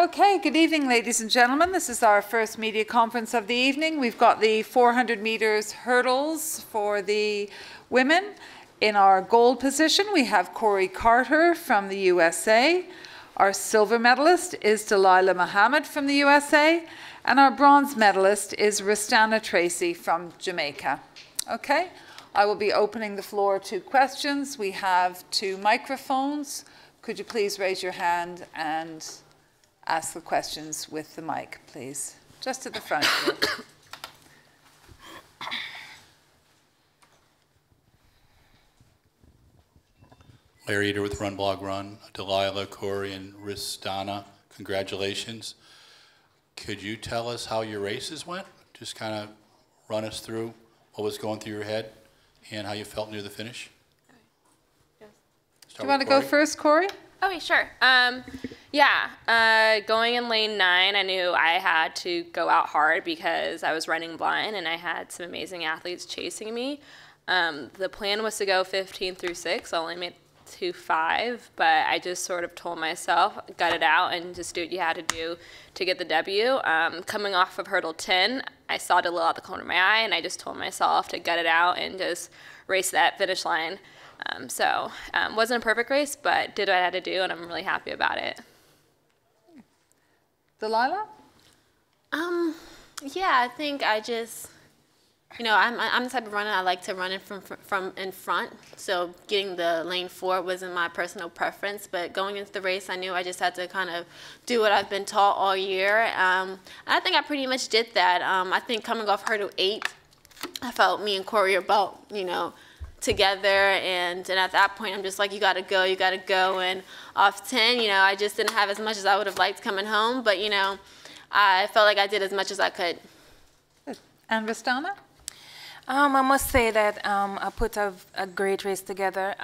Okay, good evening, ladies and gentlemen. This is our first media conference of the evening. We've got the 400 meters hurdles for the women. In our gold position, we have Kori CARTER from the USA. Our silver medalist is Dalilah Mohammed from the USA. And our bronze medalist is Rsitananna TRACEY from Jamaica. Okay, I will be opening the floor to questions. We have 2 microphones. Could you please raise your hand and ask the questions with the mic, please? Just at the front here. Larry Eater with Run Blog Run. Dalilah, Kori, and Rsitananna, congratulations. Could you tell us how your races went? Just kind of run us through what was going through your head and how you felt near the finish. Do you want to go first, Kori? Okay, sure. Going in lane 9, I knew I had to go out hard because I was running blind and I had some amazing athletes chasing me. The plan was to go 15 through 6. I only made 2.5, but I just sort of told myself, gut it out and just do what you had to do to get the W. Coming off of hurdle 10, I saw Dalilah at the corner of my eye and I just told myself to gut it out and just race that finish line. Wasn't a perfect race, but did what I had to do, and I'm really happy about it. Dalilah? Yeah, I think I just, I'm the type of runner, I like to run it from in front. So getting the lane 4 wasn't my personal preference, but going into the race, I knew I just had to kind of do what I've been taught all year. And I think I pretty much did that. I think coming off hurdle 8, I felt me and Kori were about, together, and at that point I'm just like, you gotta go, and off 10, I just didn't have as much as I would have liked coming home, but I felt like I did as much as I could. And Rsitananna? I must say that I put a great race together.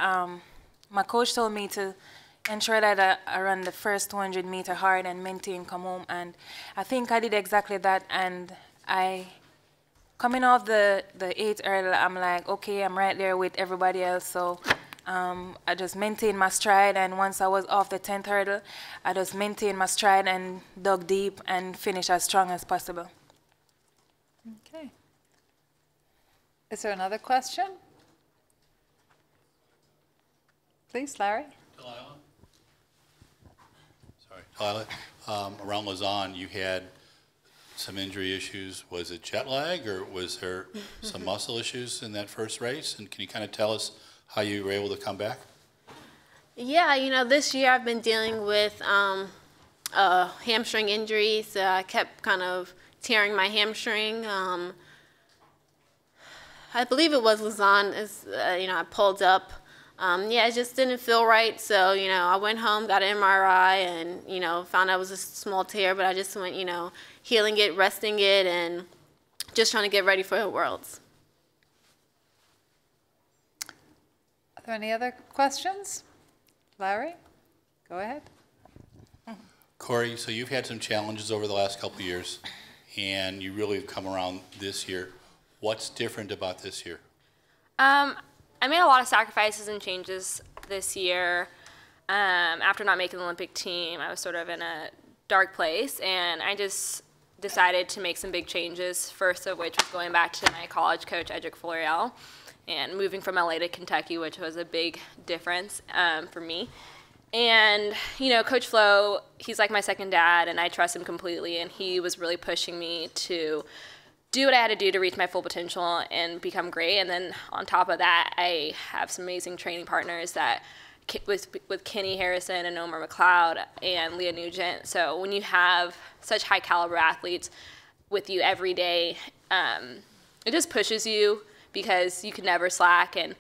My coach told me to ensure that I run the first 200 meter hard and maintain come home, and I think I did exactly that. And coming off the 8th hurdle, I'm like, okay, I'm right there with everybody else. So I just maintained my stride, and once I was off the 10th hurdle, I just maintained my stride and dug deep and finished as strong as possible. Okay. Is there another question? Please, Larry. Dalilah, around Lausanne, you had some injury issues. Was it jet lag, or was there some muscle issues in that first race? And can you kind of tell us how you were able to come back? Yeah, this year I've been dealing with a hamstring injury, so I kept kind of tearing my hamstring. I believe it was Lausanne, I pulled up. It just didn't feel right, so, I went home, got an MRI, and, found out it was a small tear, but I just went, healing it, resting it, and just trying to get ready for the Worlds. Are there any other questions? Larry, go ahead. Kori, so you've had some challenges over the last couple of years, and you really have come around this year. What's different about this year? I made a lot of sacrifices and changes this year. After not making the Olympic team, I was sort of in a dark place, and I just decided to make some big changes, first of which was going back to my college coach, Edric Florial, and moving from LA to Kentucky, which was a big difference for me. And, Coach Flo, he's like my second dad, and I trust him completely, and he was really pushing me to do what I had to do to reach my full potential and become great. And then on top of that, I have some amazing training partners that with Kenny Harrison and Omar McLeod and Leah Nugent. So when you have such high caliber athletes with you every day, it just pushes you because you can never slack. And,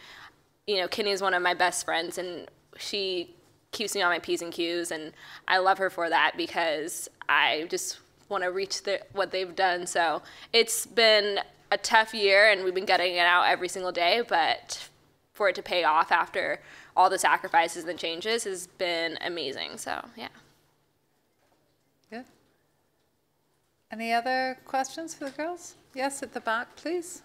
Kenny is one of my best friends, and she keeps me on my P's and Q's, and I love her for that because I just want to reach what they've done. So it's been a tough year, and we've been getting it out every single day, but for it to pay off after all the sacrifices and changes has been amazing. So, yeah. Good. Any other questions for the girls? Yes, at the back, please.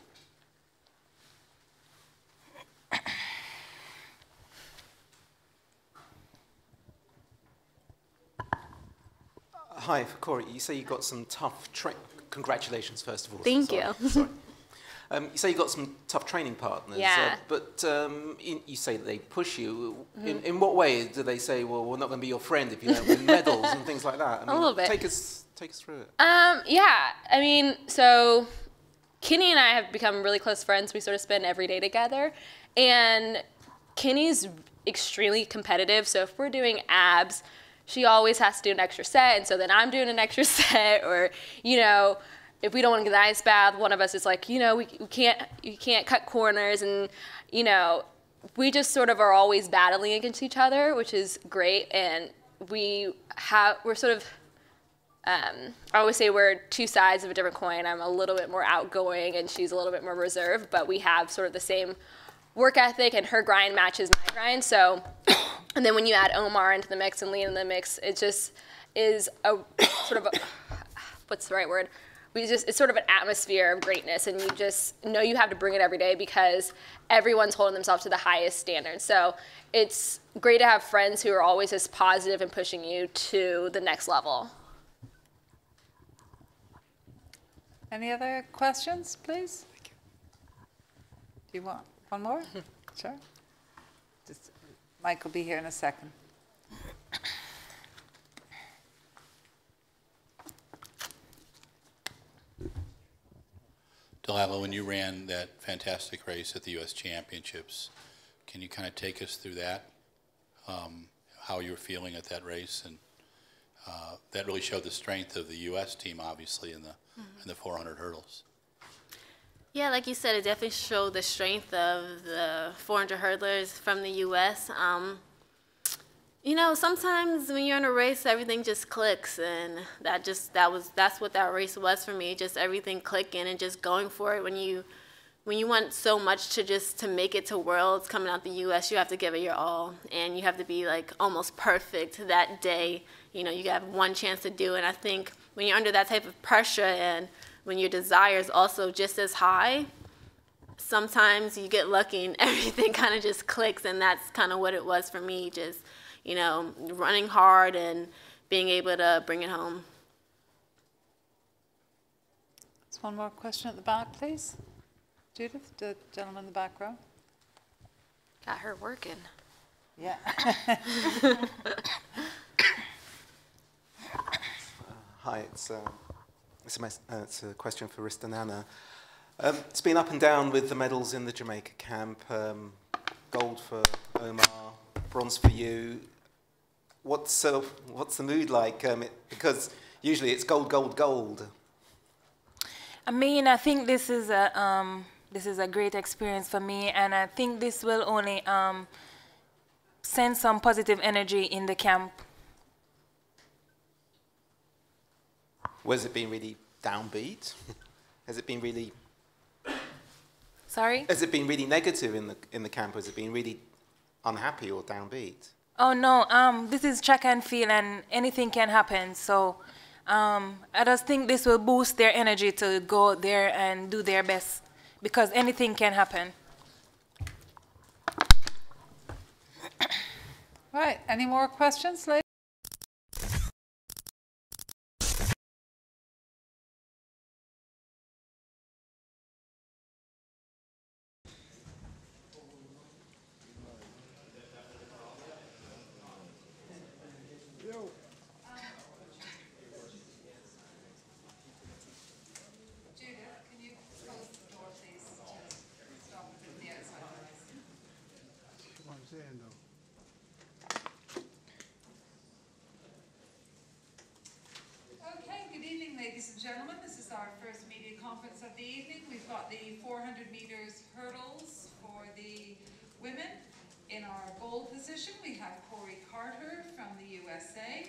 Hi, Kori. You say you got some tough congratulations, first of all. Thank Sorry. you. Sorry. You say you got some tough training partners. Yeah. But you say that they push you. In what way do they say, well, we're not going to be your friend if you don't win medals and things like that? I mean, a little bit. Take us through it. Yeah. I mean, so Kenny and I have become really close friends. We sort of spend every day together. And Kenny's extremely competitive. So if we're doing abs, she always has to do an extra set. And so then I'm doing an extra set. Or, you know, if we don't want to get the ice bath, one of us is like, you know, you can't cut corners. And, you know, we just sort of are always battling against each other, which is great. And we're sort of, I always say we're two sides of a different coin. I'm a little bit more outgoing and she's a little bit more reserved, but we have sort of the same work ethic, and her grind matches my grind. So, and then when you add Omar into the mix and Lee into the mix, it just is a sort of what's the right word? It's sort of an atmosphere of greatness, and you just know you have to bring it every day because everyone's holding themselves to the highest standards. So it's great to have friends who are always as positive and pushing you to the next level. Any other questions, please? Do you want one more? Sure. Just, Mike will be here in a second. Dalilah, when you ran that fantastic race at the U.S. Championships, can you kind of take us through that, how you were feeling at that race? And that really showed the strength of the U.S. team, obviously, in the 400 hurdles. Yeah, like you said, it definitely showed the strength of the 400 hurdlers from the U.S. You know, sometimes when you're in a race, everything just clicks, and that's what that race was for me. Just everything clicking and just going for it. When you want so much to make it to Worlds coming out the U.S., you have to give it your all, and you have to be like almost perfect that day. You know, you have one chance to do it. And I think when you're under that type of pressure and when your desire is also just as high, sometimes you get lucky and everything kind of just clicks, and that's kind of what it was for me, just, you know, running hard and being able to bring it home. There's one more question at the back, please. Judith, the gentleman in the back row. Got her working. Yeah. Hi, it's a question for Rsitananna. It's been up and down with the medals in the Jamaica camp. Gold for Omar, bronze for you. What's the mood like? Because usually it's gold, gold, gold. I mean, I think this is a great experience for me, and I think this will only send some positive energy in the camp. Was it been really downbeat? Has it been really? Sorry? Has it been really negative in the camp? Has it been really unhappy or downbeat? Oh no, this is track and field, and anything can happen. So I just think this will boost their energy to go out there and do their best, because anything can happen. Right. Any more questions, ladies? Ladies and gentlemen, this is our first media conference of the evening. We've got the 400 meters hurdles for the women. In our gold position, we have Kori CARTER from the USA.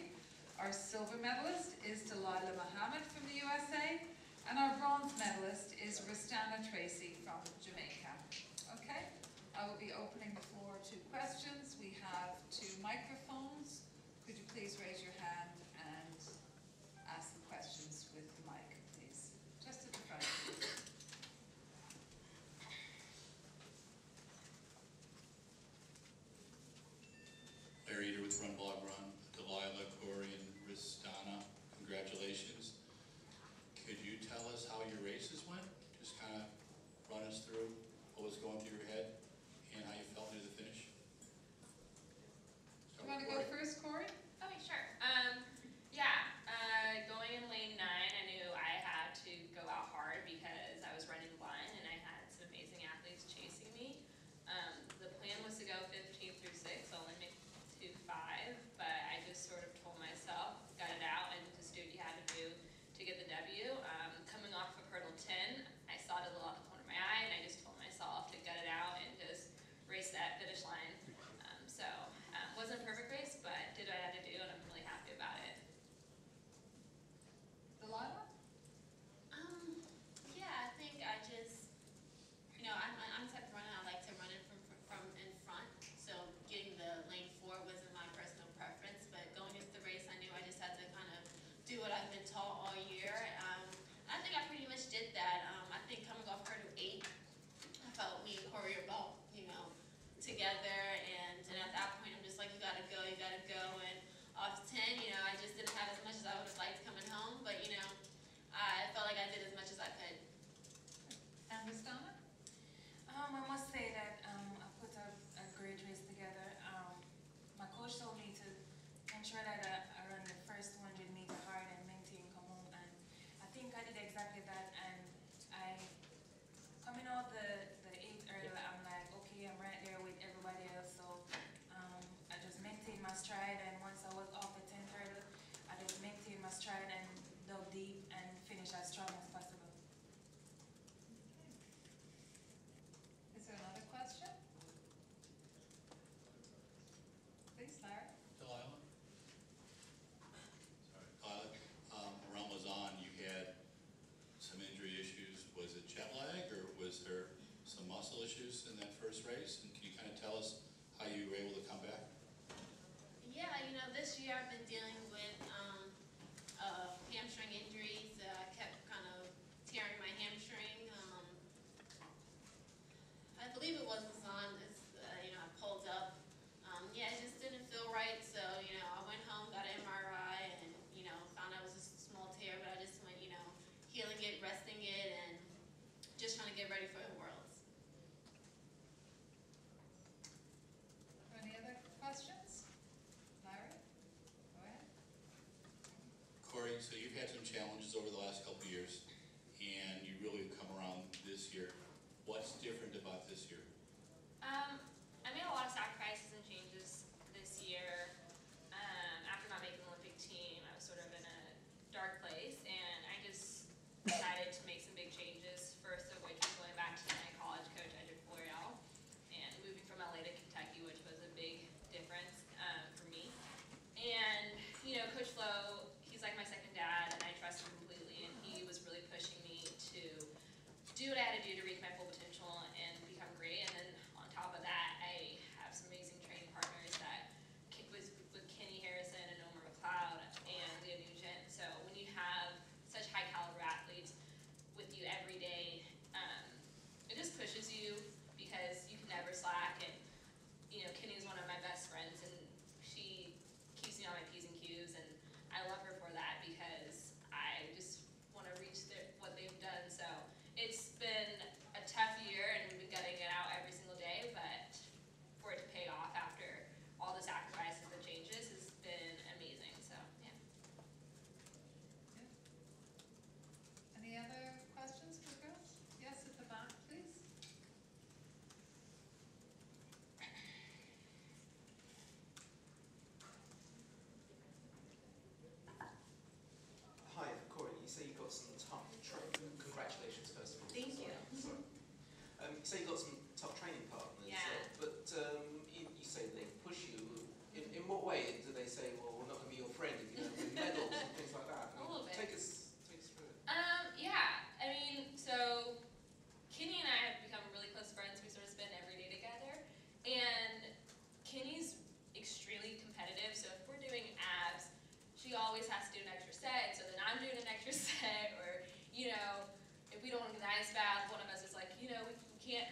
Our silver medalist is Dalilah Mohammed from the USA. And our bronze medalist is Rsitananna TRACEY from Jamaica. Okay, I will be opening the floor to questions. We have 2 microphones. Could you please raise your hand and ask the questions with the mic, please? Just at the front. Larry Eater with Run Blog Run. Dalilah, Kori, and Rsitananna, us through what was going through your head and how you felt near the finish? You want to go first, Kori? Okay, sure. Going in lane 9, I knew I had to go out hard because I was running blind and I had some amazing athletes chasing me. The plan was to go 15 through 6, so only make 2.5, but I just sort of told myself, gut it out and just do what you had to do to get the W. Coming off of hurdle 10, I saw it a little out the corner of my eye and I just told myself to gut it out and just race that finish line. Wasn't a perfect race, but did what I had to do and I'm really happy about it. Dalilah? Yeah, I think I just, I'm the type of runner, I like to run it from in front. So getting the lane 4 wasn't my personal preference, but going into the race, I knew I just had to kind of do what I've been taught all year. I think I pretty much did that. I think coming off hurdle 8, I felt me and Kori are about, together, and at that point, I'm just like, you gotta go, and off 10, I just didn't have as much as I would have liked coming home, but, I felt like I did as much as I could. And Rsitananna? I must say that I put a great race together. My coach told me to ensure that I run the first 100 meter hard and maintain come home, and I think I did exactly that. And coming out the 8th hurdle, I'm like, okay, I'm right there with everybody else. So I just maintained my stride, and once I was off the 10th hurdle, I just maintained my stride and dug deep and finished as strong as possible. Is there another question? Please, Larry. Dalilah? Sorry, Dalilah, around Lausanne, you had some injury issues. Was it jet lag, or was there some muscle issues in that first race? And can you kind of tell us how you were able to come back? Yeah, this year I've been dealing with hamstring injuries. I kept kind of tearing my hamstring. I believe it was Lausanne. I pulled up. It just didn't feel right. So, I went home, got an MRI, and, found out it was just a small tear, but I just went, healing it, resting it, and just trying to get ready for the Worlds. Any other questions? Larry? Go ahead. Kori, so you've had some challenges over the last couple of years, and you really have come around this year. What's different about this year? I made a lot of sacrifices and changes this year. After not making the Olympic team, I was sort of in a dark place, and I just decided to make some big changes, first of which was going back to my college coach, L'Oreal, and moving from LA to Kentucky, which was a big difference for me. And, Coach Flo, he's like my second dad, and I trust him completely, and he was really pushing me to do what I had to do to reach my full potential and become great. And then on top of that, I have some amazing training partners that was with Kenny Harrison and Omar McLeod and Leah Nugent. So when you have such high caliber athletes with you every day, it just pushes you because you can never slack. And Kenny is one of my best friends, and she keeps me on my P's and Q's, and I love her for that because I just want to reach what they've done. So it's been a tough year, and we've been gutting it out every single day, but for it to pay off after all the sacrifices and changes has been amazing. So, yeah. Any other questions for the girls? Yes, at the back, please. Hi, Kori, you say you've got some tough training. Congratulations, first of all. Thank you. Sorry. You say you've got some tough training partners. Yeah. But you say they push you. In what way do they say, well, we're not going to be your friend if you don't win medals and things like that? A little bit. Take us through it. So Kenny and I have become really close friends. We sort of spend every day together. And Kenny's extremely competitive, so if we're doing abs, she always has to do an extra set, so then I'm doing an extra set, or, if we don't organize bath, one of us is like, you can't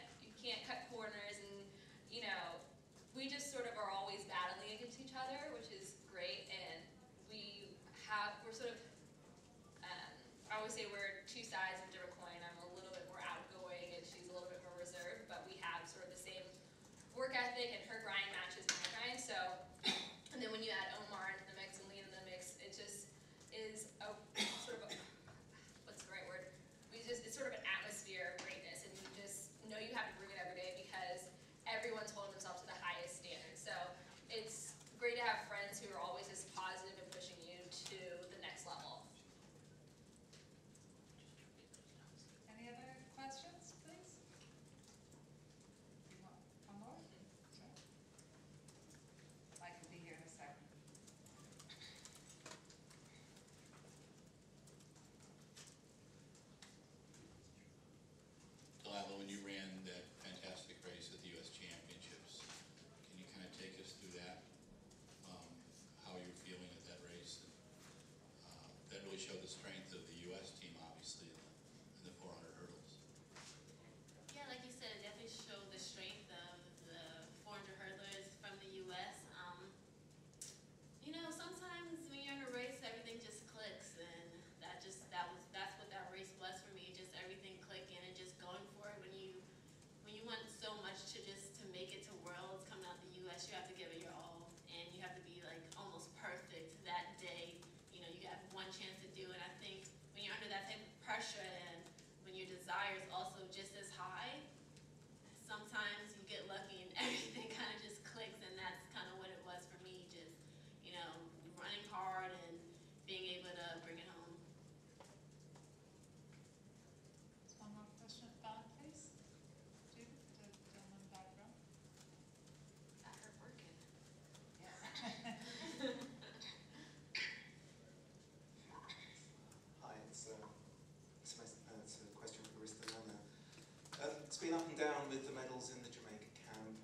been up and down with the medals in the Jamaica camp.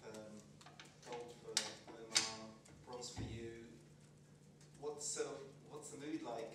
Gold for Omar, bronze for you. What's the mood like?